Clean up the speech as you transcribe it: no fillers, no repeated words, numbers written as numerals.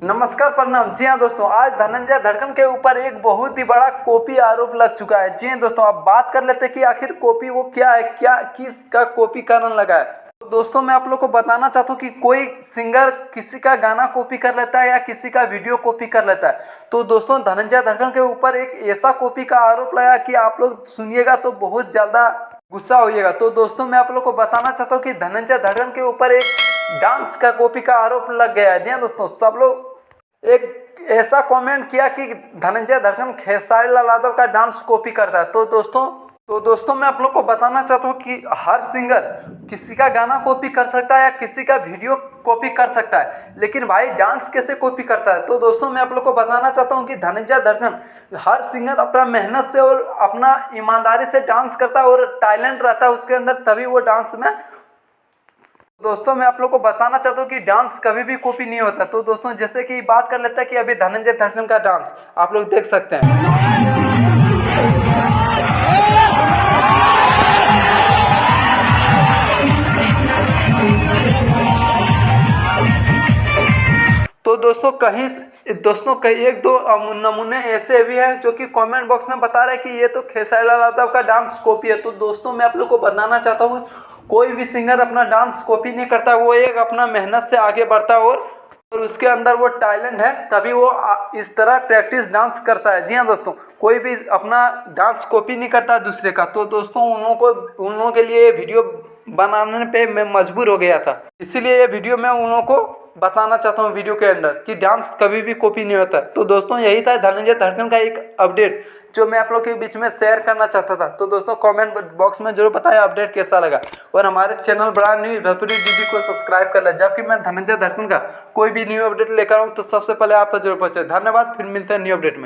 नमस्कार, प्रणाम। जी हाँ दोस्तों, आज धनंजय धड़कन के ऊपर एक बहुत ही बड़ा कॉपी आरोप लग चुका है। जी हाँ दोस्तों, अब बात कर लेते हैं कि आखिर कॉपी वो क्या है, क्या किसका कॉपी करने लगा है। तो दोस्तों मैं आप लोग को बताना चाहता हूँ कि कोई सिंगर किसी का गाना कॉपी कर लेता है या किसी का वीडियो कॉपी कर लेता है। तो दोस्तों धनंजय धड़कन के ऊपर एक ऐसा कॉपी का आरोप लगा कि आप लोग सुनिएगा तो बहुत ज़्यादा गुस्सा होइएगा। तो दोस्तों मैं आप लोग को बताना चाहता हूँ कि धनंजय धड़कन के ऊपर एक डांस का कॉपी का आरोप लग गया है। जी हाँ दोस्तों, सब लोग एक ऐसा कमेंट किया कि धनंजय धड़कन खेसारी लाल यादव का डांस कॉपी करता है। तो दोस्तों मैं आप लोग को बताना चाहता हूँ कि हर सिंगर किसी का गाना कॉपी कर सकता है या किसी का वीडियो कॉपी कर सकता है, लेकिन भाई डांस कैसे कॉपी करता है। तो दोस्तों मैं आप लोग को बताना चाहता हूँ कि धनंजय धड़कन हर सिंगर अपना मेहनत से और अपना ईमानदारी से डांस करता है और टैलेंट रहता है उसके अंदर, तभी वो डांस में। दोस्तों मैं आप लोग को बताना चाहता हूँ कि डांस कभी भी कॉपी नहीं होता। तो दोस्तों जैसे कि बात कर लेते हैं कि अभी धनंजय धड़कन का डांस आप लोग देख सकते हैं। तो दोस्तों कई एक दो नमूने ऐसे भी हैं जो कि कमेंट बॉक्स में बता रहे हैं कि ये तो खेसारी लाल यादव का डांस कॉपी है। तो दोस्तों मैं आप लोग को बताना चाहता हूँ कोई भी सिंगर अपना डांस कॉपी नहीं करता, वो एक अपना मेहनत से आगे बढ़ता है और उसके अंदर वो टैलेंट है, तभी वो इस तरह प्रैक्टिस डांस करता है। जी हाँ दोस्तों, कोई भी अपना डांस कॉपी नहीं करता दूसरे का। तो दोस्तों उन लोगों के लिए ये वीडियो बनाने पे मैं मजबूर हो गया था, इसीलिए ये वीडियो मैं उन लोगों को बताना चाहता हूँ वीडियो के अंदर कि डांस कभी भी कॉपी नहीं होता। तो दोस्तों यही था धनंजय धड़कन का एक अपडेट जो मैं आप लोग के बीच में शेयर करना चाहता था। तो दोस्तों कमेंट बॉक्स में जरूर बताएं अपडेट कैसा लगा, और हमारे channel brand new Bhojpuri DD को सब्सक्राइब कर लें। जबकि मैं धनंजय धड़कन का कोई भी न्यू अपडेट लेकर आऊँ तो सबसे पहले आप तक जरूर पहुँचे। धन्यवाद, फिर मिलते हैं न्यू अपडेट में।